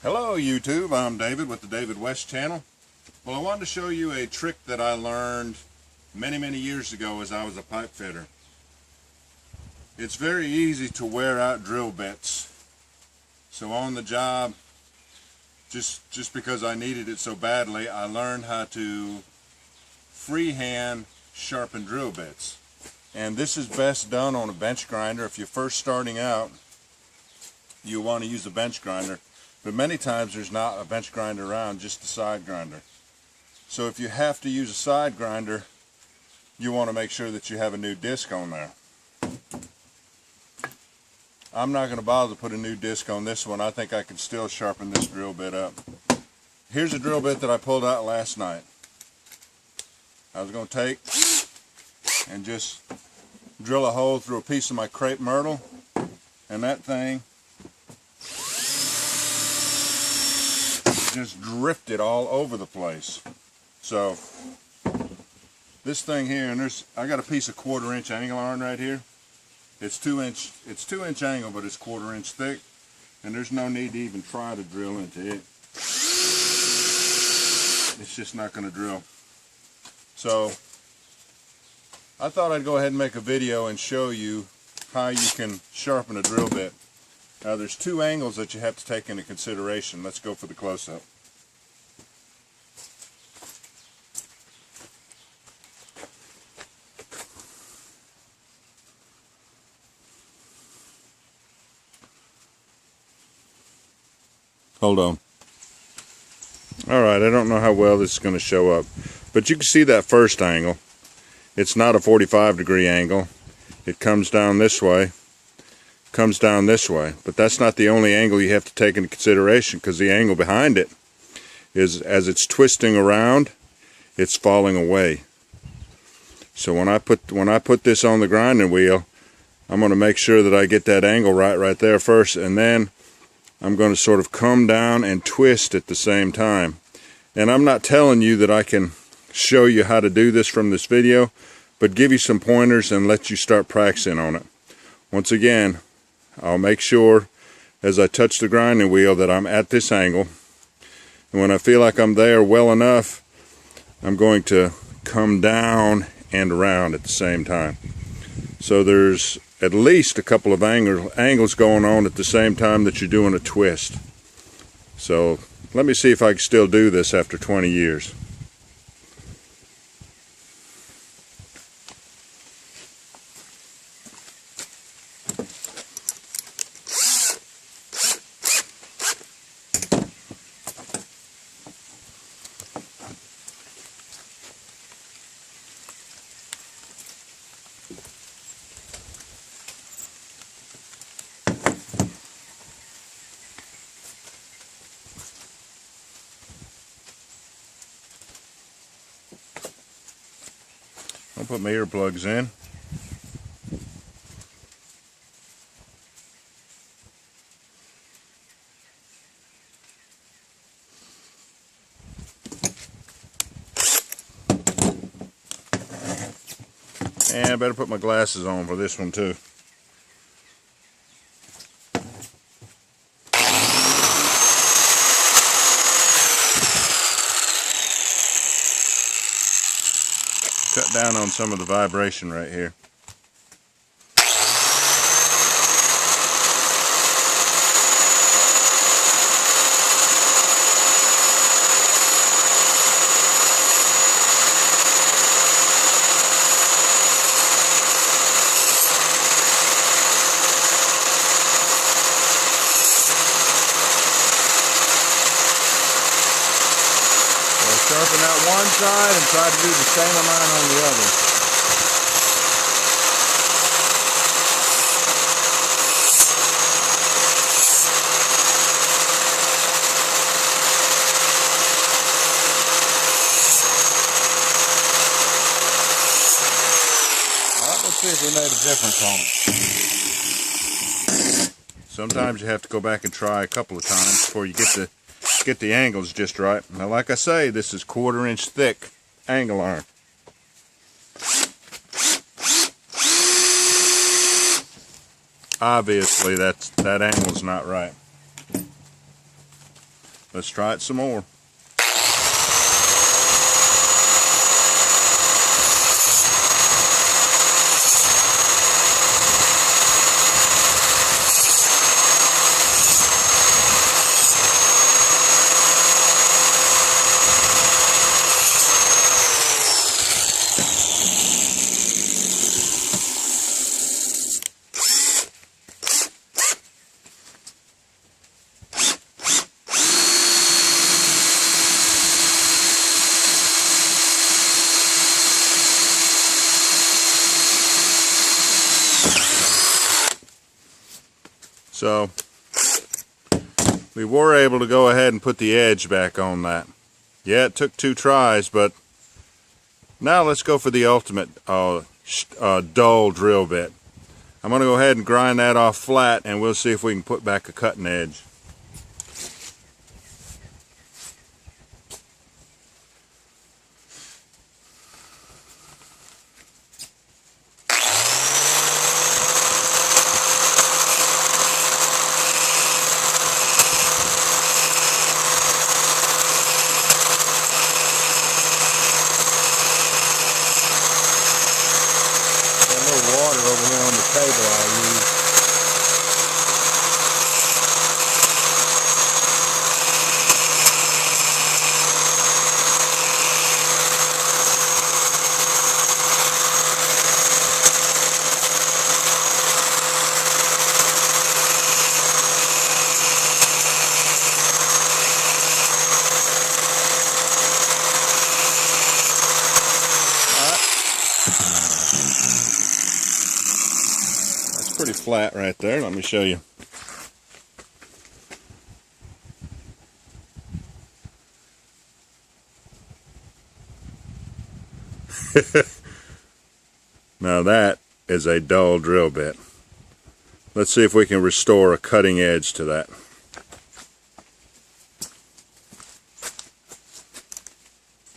Hello YouTube, I'm David with the David West channel. Well, I wanted to show you a trick that I learned many years ago as I was a pipe fitter. It's very easy to wear out drill bits. So on the job, just because I needed it so badly, I learned how to freehand sharpen drill bits. And this is best done on a bench grinder. If you're first starting out, you want to use a bench grinder. But many times there's not a bench grinder around, just a side grinder. So if you have to use a side grinder, you want to make sure that you have a new disc on there. I'm not going to bother to put a new disc on this one. I think I can still sharpen this drill bit up. Here's a drill bit that I pulled out last night. I was going to take and just drill a hole through a piece of my crepe myrtle, and that thing just drifted all over the place. So this thing here, and I got a piece of 1/4 inch angle iron right here. It's 2 inch angle, but it's 1/4 inch thick, and there's no need to even try to drill into it. It's just not going to drill. So I thought I'd go ahead and make a video and show you how you can sharpen a drill bit. Now there's two angles that you have to take into consideration. Let's go for the close-up. Hold on. Alright, I don't know how well this is going to show up, but you can see that first angle. It's not a 45-degree angle. It comes down this way. Comes down this way, but that's not the only angle you have to take into consideration, because the angle behind it is, as it's twisting around, it's falling away. So when I put this on the grinding wheel, I'm going to make sure that I get that angle right there first, and then I'm going to sort of come down and twist at the same time. And I'm not telling you that I can show you how to do this from this video, but give you some pointers and let you start practicing on it. Once again, I'll make sure as I touch the grinding wheel that I'm at this angle, and when I feel like I'm there well enough, I'm going to come down and around at the same time. So there's at least a couple of angles going on at the same time that you're doing a twist. So let me see if I can still do this after 20 years. I'll put my earplugs in. And I better put my glasses on for this one too. Cut down on some of the vibration right here. Sharpen out one side and try to do the same amount on the other. Let's see if we made a difference on it. Sometimes you have to go back and try a couple of times before you get the angles just right. Now, like I say, this is 1/4 inch thick angle iron. Obviously that angle's not right. Let's try it some more. So we were able to go ahead and put the edge back on that. Yeah, it took 2 tries, but now let's go for the ultimate dull drill bit. I'm going to go ahead and grind that off flat, and we'll see if we can put back a cutting edge. Water over here on the table I'll use. Pretty flat right there. Let me show you. Now that is a dull drill bit. Let's see if we can restore a cutting edge to that.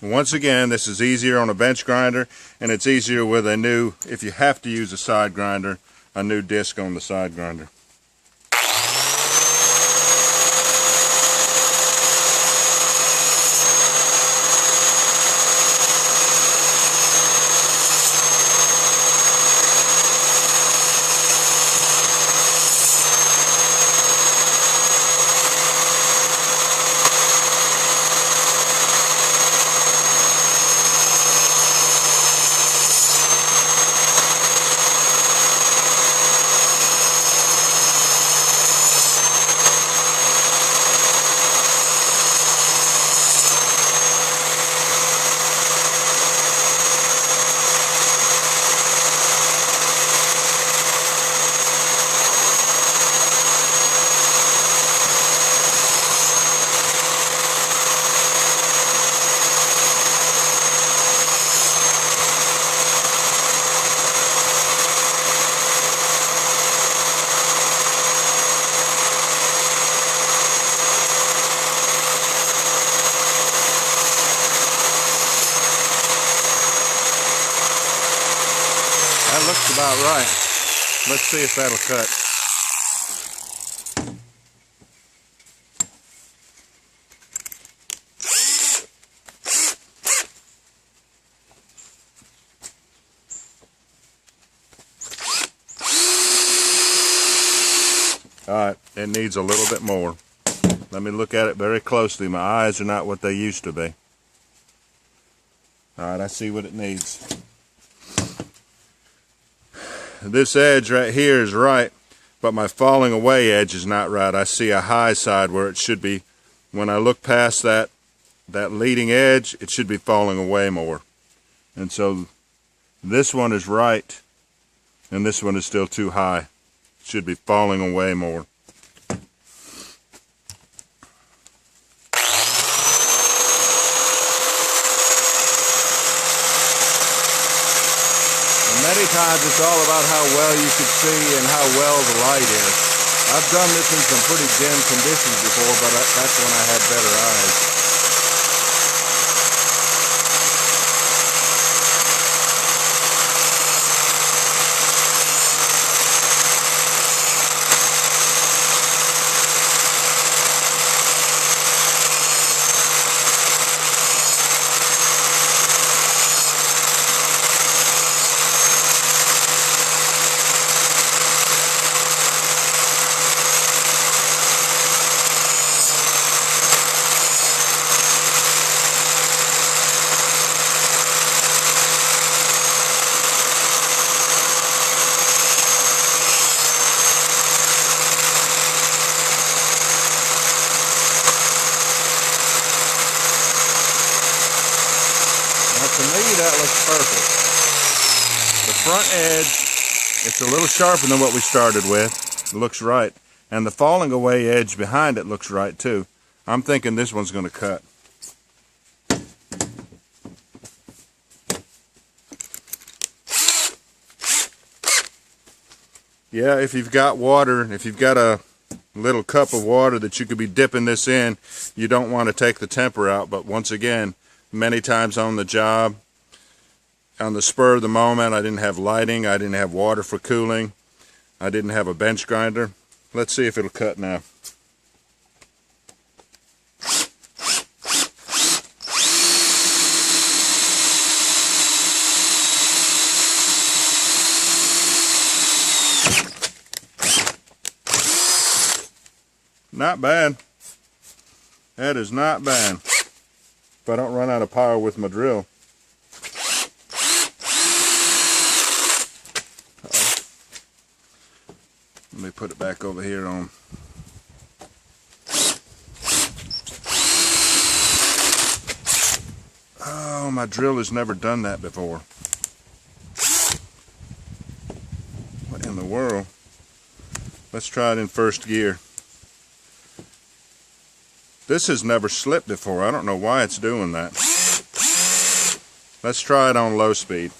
Once again, this is easier on a bench grinder, and it's easier with a new, if you have to use a side grinder, a new disc on the side grinder. That looks about right. Let's see if that'll cut. Alright, it needs a little bit more. Let me look at it very closely. My eyes are not what they used to be. Alright, I see what it needs. This edge right here is right, but my falling away edge is not right. I see a high side where it should be. When I look past that leading edge, it should be falling away more. And so this one is right, and this one is still too high. It should be falling away more. Many times it's all about how well you can see and how well the light is. I've done this in some pretty dim conditions before, but that's when I had better eyes. that looks perfect. The front edge, it's a little sharper than what we started with. It looks right. And the falling away edge behind it looks right too. I'm thinking this one's going to cut. Yeah, if you've got water, if you've got a little cup of water that you could be dipping this in, you don't want to take the temper out. But once again, many times on the job, on the spur of the moment, I didn't have lighting, I didn't have water for cooling, I didn't have a bench grinder. Let's see if it'll cut now. Not bad. That is not bad. If I don't run out of power with my drill. Let me put it back over here on. Oh, my drill has never done that before. What in the world? Let's try it in first gear. This has never slipped before. I don't know why it's doing that. Let's try it on low speed.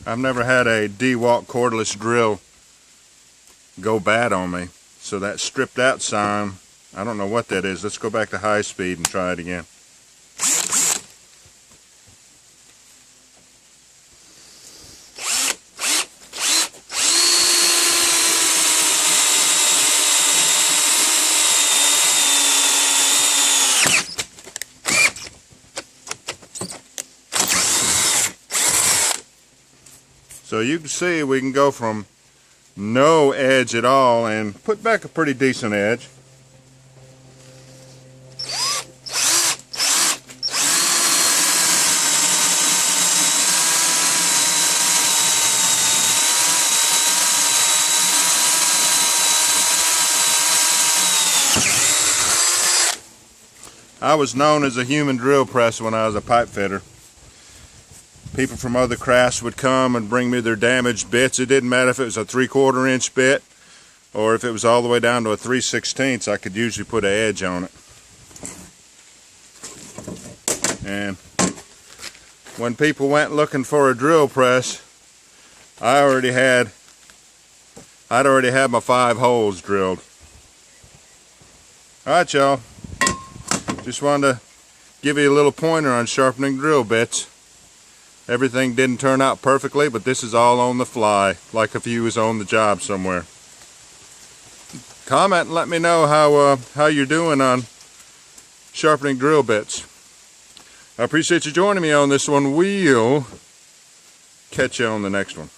I've never had a DeWalt cordless drill go bad on me. So that stripped out sign, I don't know what that is. Let's go back to high speed and try it again. So you can see we can go from no edge at all and put back a pretty decent edge. I was known as a human drill press when I was a pipe fitter. People from other crafts would come and bring me their damaged bits. It didn't matter if it was a 3/4 inch bit or if it was all the way down to a 3/16. I could usually put an edge on it. And when people went looking for a drill press, I'd already had my 5 holes drilled. Alright, y'all. Just wanted to give you a little pointer on sharpening drill bits. Everything didn't turn out perfectly, but this is all on the fly, like if you was on the job somewhere. Comment and let me know how you're doing on sharpening drill bits. I appreciate you joining me on this one. We'll catch you on the next one.